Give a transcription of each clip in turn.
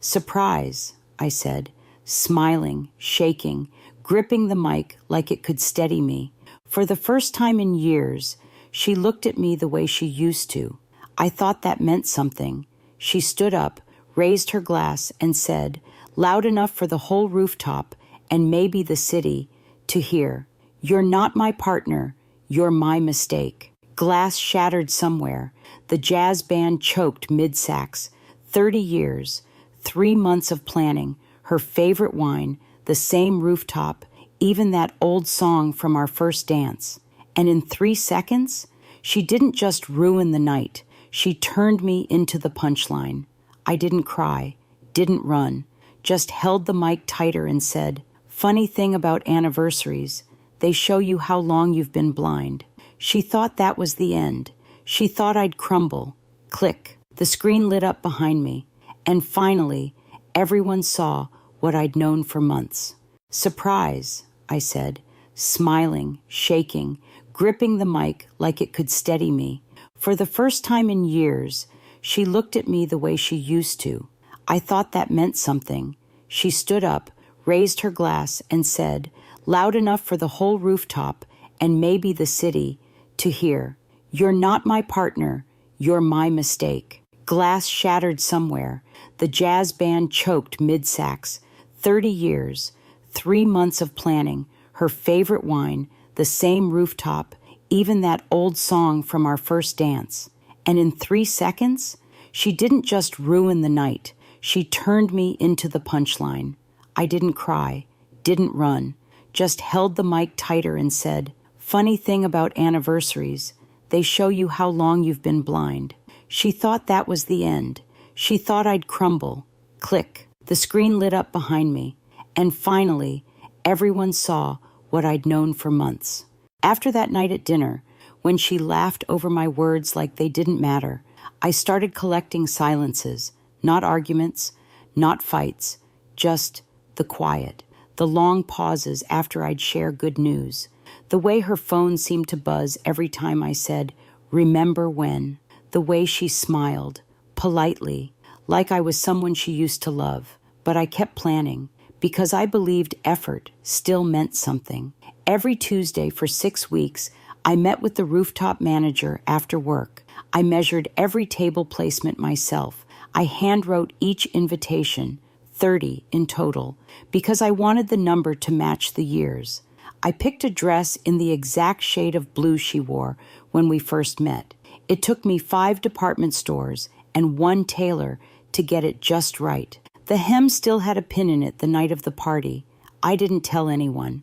"Surprise," I said, smiling, shaking, gripping the mic like it could steady me. For the first time in years, she looked at me the way she used to. I thought that meant something. She stood up, raised her glass, and said, loud enough for the whole rooftop, and maybe the city, to hear, "You're not my partner, you're my mistake." Glass shattered somewhere. The jazz band choked mid-sax. 30 years, 3 months of planning, her favorite wine, the same rooftop, even that old song from our first dance. And in 3 seconds, she didn't just ruin the night. She turned me into the punchline. I didn't cry, didn't run, just held the mic tighter and said, "Funny thing about anniversaries, they show you how long you've been blind." She thought that was the end. She thought I'd crumble. Click. The screen lit up behind me. And finally, everyone saw what I'd known for months. "Surprise," I said, smiling, shaking, gripping the mic like it could steady me. For the first time in years, she looked at me the way she used to. I thought that meant something. She stood up, raised her glass, and said, loud enough for the whole rooftop, and maybe the city, to hear, "You're not my partner, you're my mistake." Glass shattered somewhere. The jazz band choked mid-sax. 30 years, 3 months of planning, her favorite wine, the same rooftop, even that old song from our first dance. And in 3 seconds, she didn't just ruin the night. She turned me into the punchline. I didn't cry, didn't run, just held the mic tighter and said, "Funny thing about anniversaries, they show you how long you've been blind." She thought that was the end. She thought I'd crumble. Click. The screen lit up behind me. And finally, everyone saw what I'd known for months. After that night at dinner, when she laughed over my words like they didn't matter, I started collecting silences, not arguments, not fights, just the quiet, the long pauses after I'd share good news, the way her phone seemed to buzz every time I said, "Remember when?" The way she smiled, politely, like I was someone she used to love. But I kept planning, because I believed effort still meant something. Every Tuesday for 6 weeks, I met with the rooftop manager after work. I measured every table placement myself. I handwrote each invitation, 30 in total, because I wanted the number to match the years. I picked a dress in the exact shade of blue she wore when we first met. It took me 5 department stores and 1 tailor to get it just right. The hem still had a pin in it the night of the party. I didn't tell anyone.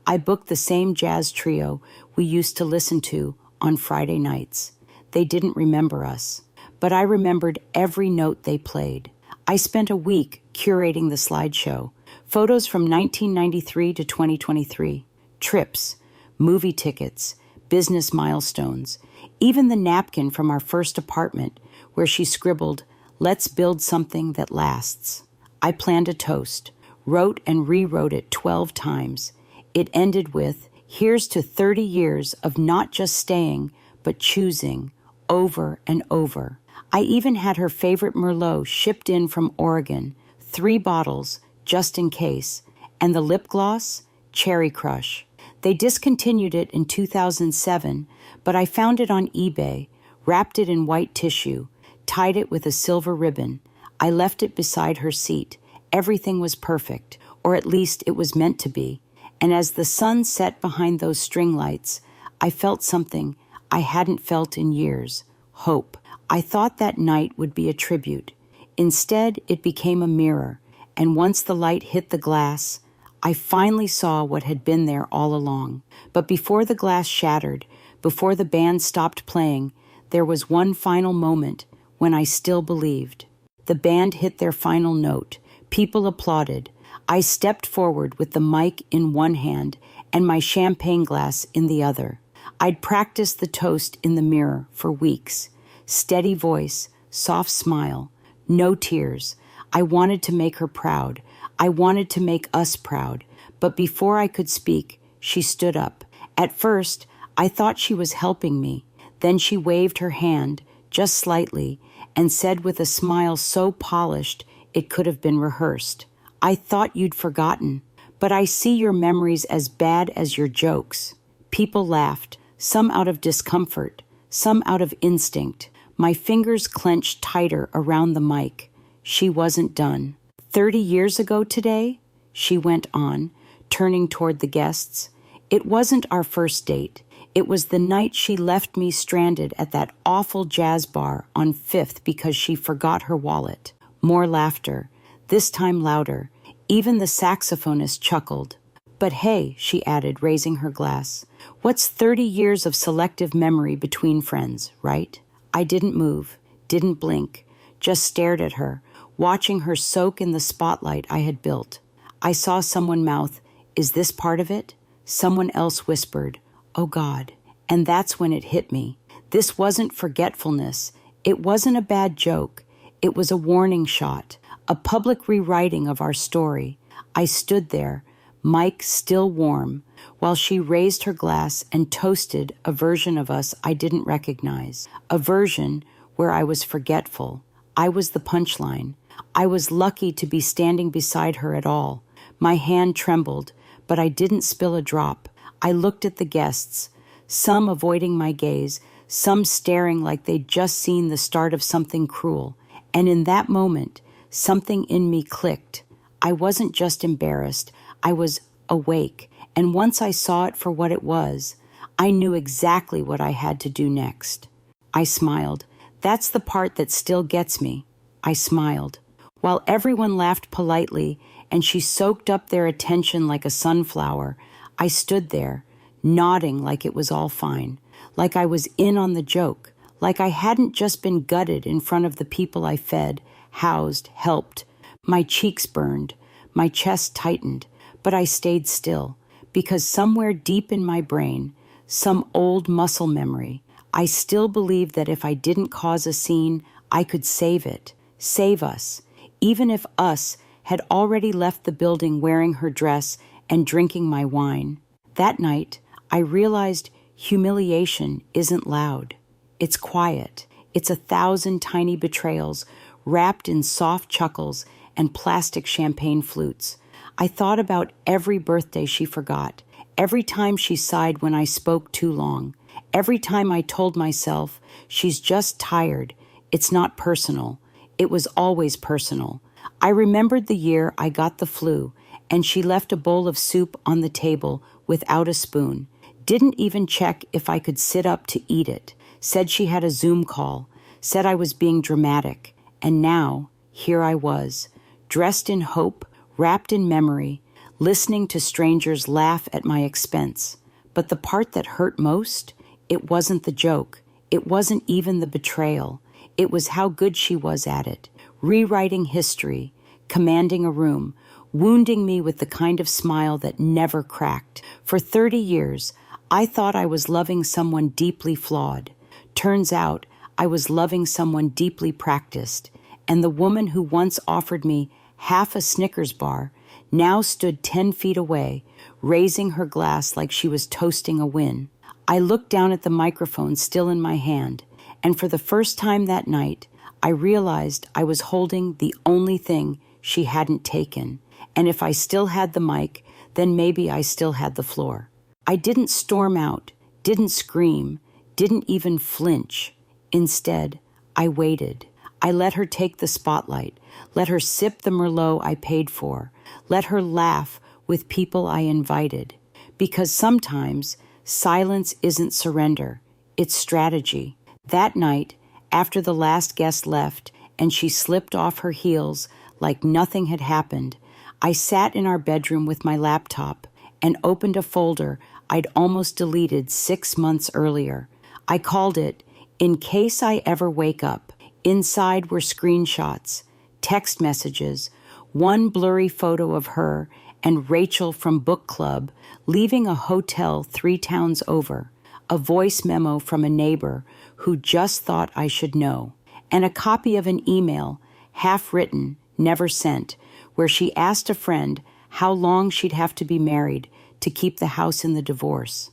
I booked the same jazz trio we used to listen to on Friday nights. They didn't remember us, but I remembered every note they played. I spent a week curating the slideshow, photos from 1993 to 2023, trips, movie tickets, business milestones, even the napkin from our first apartment where she scribbled, "Let's build something that lasts." I planned a toast, wrote and rewrote it 12 times. It ended with, "Here's to 30 years of not just staying, but choosing, over and over." I even had her favorite Merlot shipped in from Oregon, 3 bottles, just in case, and the lip gloss, Cherry Crush. They discontinued it in 2007, but I found it on eBay, wrapped it in white tissue, tied it with a silver ribbon. I left it beside her seat. Everything was perfect, or at least it was meant to be. And as the sun set behind those string lights, I felt something I hadn't felt in years, hope. I thought that night would be a tribute. Instead, it became a mirror, and once the light hit the glass, I finally saw what had been there all along. But before the glass shattered, before the band stopped playing, there was one final moment when I still believed. The band hit their final note. People applauded. I stepped forward with the mic in one hand and my champagne glass in the other. I'd practiced the toast in the mirror for weeks. Steady voice, soft smile, no tears. I wanted to make her proud. I wanted to make us proud. But before I could speak, she stood up. At first, I thought she was helping me. Then she waved her hand, just slightly, and said with a smile so polished it could have been rehearsed. I thought you'd forgotten, but I see your memories as bad as your jokes. People laughed, some out of discomfort, some out of instinct. My fingers clenched tighter around the mic. She wasn't done. 30 years ago today, she went on, turning toward the guests. It wasn't our first date. It was the night she left me stranded at that awful jazz bar on 5th because she forgot her wallet. More laughter, this time louder. Even the saxophonist chuckled. But hey, she added, raising her glass, what's 30 years of selective memory between friends, right? I didn't move, didn't blink, just stared at her, watching her soak in the spotlight I had built. I saw someone mouth, "Is this part of it?" Someone else whispered, "Oh God." And that's when it hit me. This wasn't forgetfulness. It wasn't a bad joke. It was a warning shot, a public rewriting of our story. I stood there, mic still warm, while she raised her glass and toasted a version of us I didn't recognize, a version where I was forgetful. I was the punchline. I was lucky to be standing beside her at all. My hand trembled, but I didn't spill a drop. I looked at the guests, some avoiding my gaze, some staring like they'd just seen the start of something cruel. And in that moment, something in me clicked. I wasn't just embarrassed. I was awake, and once I saw it for what it was, I knew exactly what I had to do next. I smiled. That's the part that still gets me. I smiled. While everyone laughed politely and she soaked up their attention like a sunflower, I stood there, nodding like it was all fine, like I was in on the joke, like I hadn't just been gutted in front of the people I fed, housed, helped. My cheeks burned, my chest tightened, but I stayed still, because somewhere deep in my brain, some old muscle memory, I still believed that if I didn't cause a scene, I could save it, save us, even if us had already left the building wearing her dress and drinking my wine. That night, I realized humiliation isn't loud. It's quiet. It's 1,000 tiny betrayals wrapped in soft chuckles and plastic champagne flutes. I thought about every birthday she forgot, every time she sighed when I spoke too long, every time I told myself, she's just tired, it's not personal. It was always personal. I remembered the year I got the flu, and she left a bowl of soup on the table without a spoon, didn't even check if I could sit up to eat it, said she had a Zoom call, said I was being dramatic, and now, here I was, dressed in hope, wrapped in memory, listening to strangers laugh at my expense. But the part that hurt most, it wasn't the joke. It wasn't even the betrayal. It was how good she was at it, rewriting history, commanding a room, wounding me with the kind of smile that never cracked. For 30 years, I thought I was loving someone deeply flawed. Turns out, I was loving someone deeply practiced. And the woman who once offered me half a Snickers bar now stood 10 feet away, raising her glass like she was toasting a win. I looked down at the microphone still in my hand, and for the first time that night, I realized I was holding the only thing she hadn't taken. And if I still had the mic, then maybe I still had the floor. I didn't storm out, didn't scream, didn't even flinch. Instead, I waited. I let her take the spotlight, let her sip the Merlot I paid for, let her laugh with people I invited. Because sometimes silence isn't surrender, it's strategy. That night, after the last guest left and she slipped off her heels like nothing had happened, I sat in our bedroom with my laptop and opened a folder I'd almost deleted 6 months earlier. I called it, "In Case I Ever Wake Up." Inside were screenshots, text messages, one blurry photo of her and Rachel from book club leaving a hotel 3 towns over, a voice memo from a neighbor who just thought I should know, and a copy of an email, half written, never sent, where she asked a friend how long she'd have to be married to keep the house in the divorce.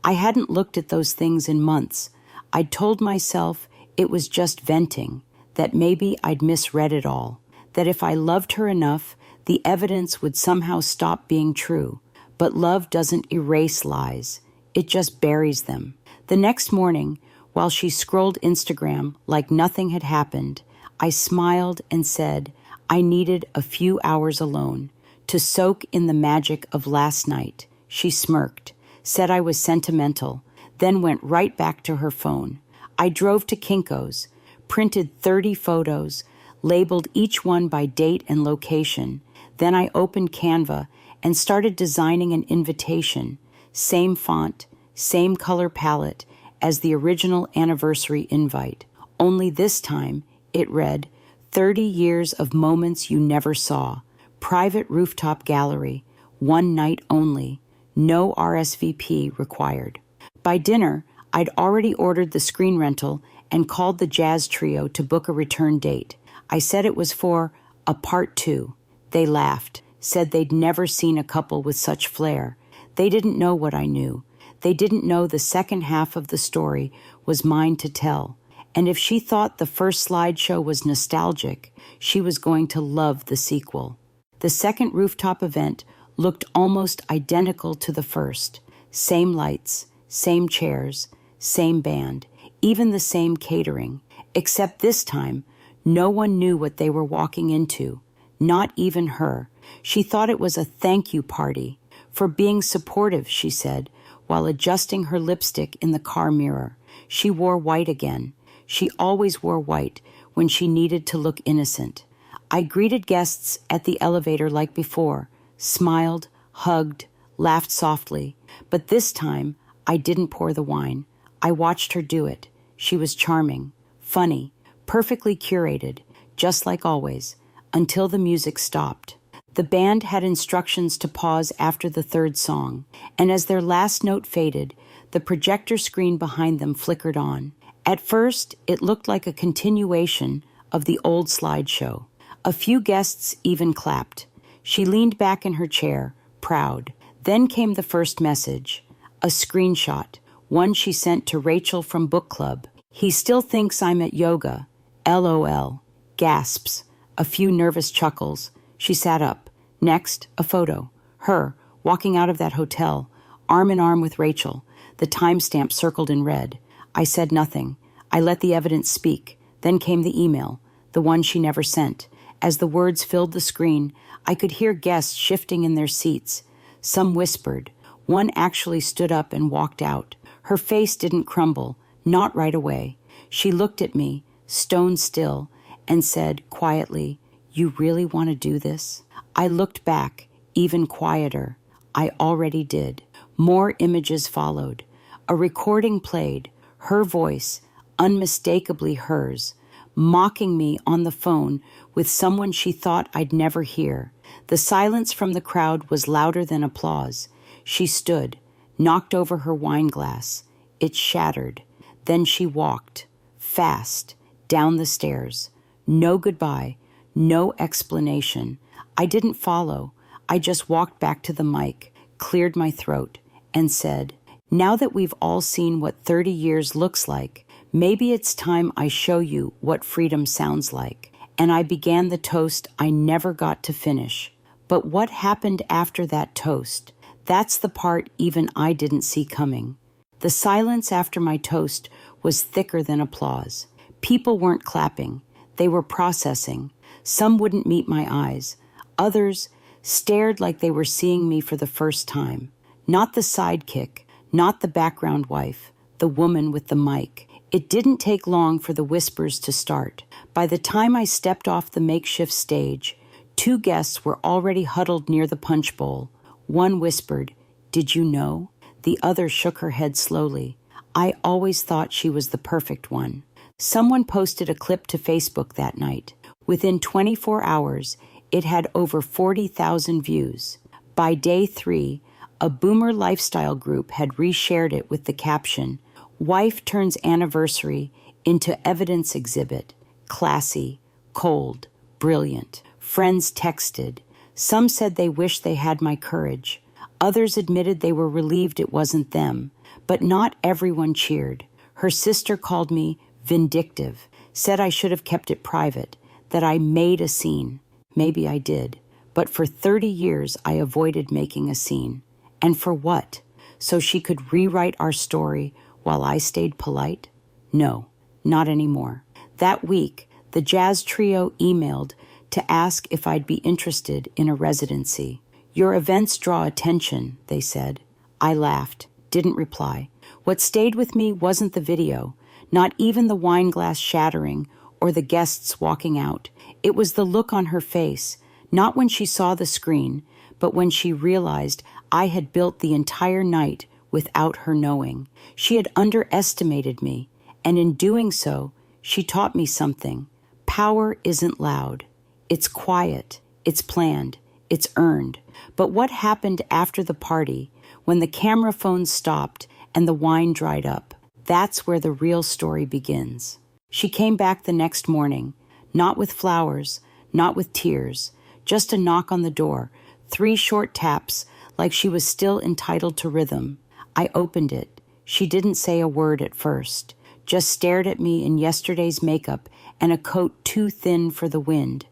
I hadn't looked at those things in months. I'd told myself it was just venting, that maybe I'd misread it all. that if I loved her enough, the evidence would somehow stop being true. But love doesn't erase lies. It just buries them. The next morning, while she scrolled Instagram like nothing had happened, I smiled and said I needed a few hours alone to soak in the magic of last night. She smirked, said I was sentimental, then went right back to her phone. I drove to Kinko's, printed 30 photos, labeled each one by date and location. Then I opened Canva and started designing an invitation, same font, same color palette as the original anniversary invite. Only this time, it read, 30 years of moments you never saw, private rooftop gallery, one night only, no RSVP required. By dinner, I'd already ordered the screen rental and called the jazz trio to book a return date. I said it was for a part 2. They laughed, said they'd never seen a couple with such flair. They didn't know what I knew. They didn't know the second half of the story was mine to tell. And if she thought the first slideshow was nostalgic, she was going to love the sequel. The second rooftop event looked almost identical to the first. Same lights, same chairs, same band, even the same catering. Except this time, no one knew what they were walking into. Not even her. She thought it was a thank you party for being supportive, she said, while adjusting her lipstick in the car mirror. She wore white again. She always wore white when she needed to look innocent. I greeted guests at the elevator like before, smiled, hugged, laughed softly. But this time, I didn't pour the wine. I watched her do it. She was charming, funny, perfectly curated, just like always, until the music stopped. The band had instructions to pause after the third song, and as their last note faded, the projector screen behind them flickered on. At first, it looked like a continuation of the old slideshow. A few guests even clapped. She leaned back in her chair, proud. Then came the first message, a screenshot, one she sent to Rachel from book club. He still thinks I'm at yoga. LOL. Gasps. A few nervous chuckles. She sat up. Next, a photo. Her, walking out of that hotel, arm in arm with Rachel, the timestamp circled in red. I said nothing. I let the evidence speak. Then came the email, the one she never sent. As the words filled the screen, I could hear guests shifting in their seats. Some whispered. One actually stood up and walked out. Her face didn't crumble, not right away. She looked at me, stone still, and said quietly, "You really want to do this?" I looked back, even quieter. I already did. More images followed. A recording played, her voice, unmistakably hers, mocking me on the phone with someone she thought I'd never hear. The silence from the crowd was louder than applause. She stood, knocked over her wine glass. It shattered. Then she walked, fast, down the stairs. No goodbye, no explanation. I didn't follow. I just walked back to the mic, cleared my throat, and said, "Now that we've all seen what 30 years looks like, maybe it's time I show you what freedom sounds like." And I began the toast I never got to finish. But what happened after that toast? That's the part even I didn't see coming. The silence after my toast was thicker than applause. People weren't clapping. They were processing. Some wouldn't meet my eyes. Others stared like they were seeing me for the first time. Not the sidekick, not the background wife, the woman with the mic. It didn't take long for the whispers to start. By the time I stepped off the makeshift stage, 2 guests were already huddled near the punch bowl. One whispered, "Did you know?" The other shook her head slowly. I always thought she was the perfect one. Someone posted a clip to Facebook that night. Within 24 hours, it had over 40,000 views. By day 3, a boomer lifestyle group had reshared it with the caption, "Wife turns anniversary into evidence exhibit. Classy, cold, brilliant." Friends texted. Some said they wished they had my courage. Others admitted they were relieved it wasn't them. But not everyone cheered. Her sister called me vindictive, said I should have kept it private. that I made a scene. Maybe I did. But for 30 years, I avoided making a scene. And for what? So she could rewrite our story while I stayed polite? No, not anymore. That week, the jazz trio emailed to ask if I'd be interested in a residency. Your events draw attention, they said. I laughed, didn't reply. What stayed with me wasn't the video, not even the wine glass shattering or the guests walking out. It was the look on her face, not when she saw the screen, but when she realized I had built the entire night without her knowing. She had underestimated me, and in doing so, she taught me something. Power isn't loud. It's quiet. It's planned. It's earned. But what happened after the party, when the camera phones stopped and the wine dried up? That's where the real story begins. She came back the next morning, not with flowers, not with tears, just a knock on the door, 3 short taps, like she was still entitled to rhythm. I opened it. She didn't say a word at first, just stared at me in yesterday's makeup and a coat too thin for the wind.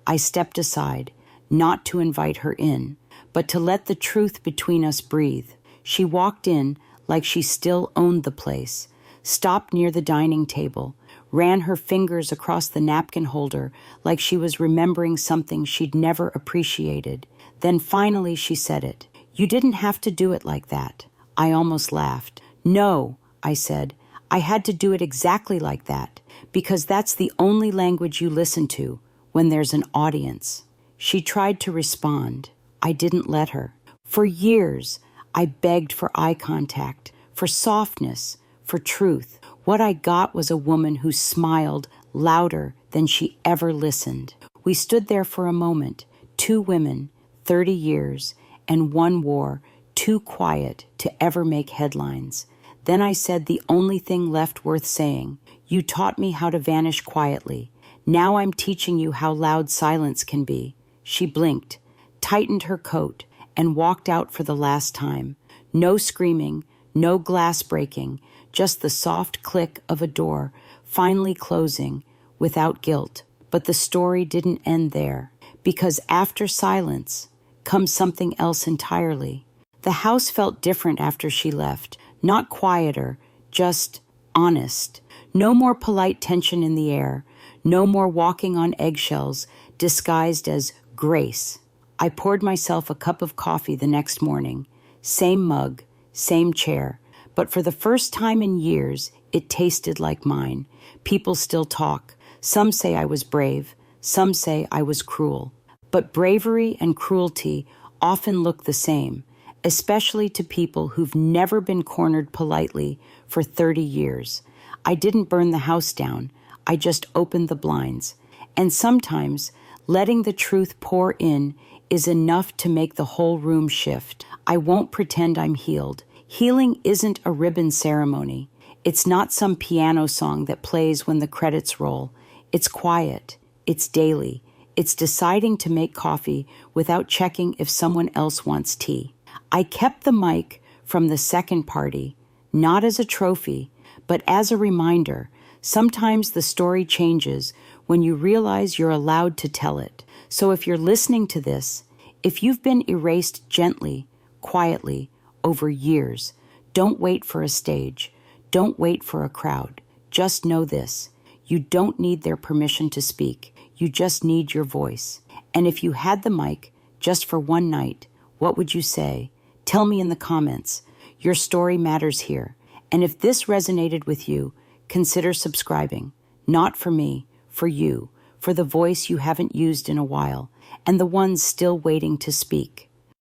I stepped aside, not to invite her in, but to let the truth between us breathe. She walked in like she still owned the place, stopped near the dining table, ran her fingers across the napkin holder like she was remembering something she'd never appreciated. Then finally she said it. You didn't have to do it like that. I almost laughed. No, I said. I had to do it exactly like that, because that's the only language you listen to when there's an audience. She tried to respond. I didn't let her. For years, I begged for eye contact, for softness, for truth. What I got was a woman who smiled louder than she ever listened. We stood there for a moment, 2 women, 30 years, and 1 war, too quiet to ever make headlines. Then I said the only thing left worth saying. You taught me how to vanish quietly. Now I'm teaching you how loud silence can be. She blinked, tightened her coat, and walked out for the last time. No screaming, no glass breaking, just the soft click of a door finally closing without guilt. But the story didn't end there, because after silence comes something else entirely. The house felt different after she left, not quieter, just honest. No more polite tension in the air, no more walking on eggshells disguised as grace. I poured myself a cup of coffee the next morning. Same mug, same chair. But for the first time in years, it tasted like mine. People still talk. Some say I was brave. Some say I was cruel. But bravery and cruelty often look the same, especially to people who've never been cornered politely for 30 years. I didn't burn the house down. I just opened the blinds. And sometimes letting the truth pour in is enough to make the whole room shift. I won't pretend I'm healed. Healing isn't a ribbon ceremony. It's not some piano song that plays when the credits roll. It's quiet. It's daily. It's deciding to make coffee without checking if someone else wants tea. I kept the mic from the second party, not as a trophy, but as a reminder. Sometimes the story changes when you realize you're allowed to tell it. So if you're listening to this, if you've been erased gently, quietly, over years, don't wait for a stage. Don't wait for a crowd. Just know this. You don't need their permission to speak. You just need your voice. And if you had the mic just for one night, what would you say? Tell me in the comments. Your story matters here. And if this resonated with you, consider subscribing. Not for me, for you, for the voice you haven't used in a while, and the ones still waiting to speak.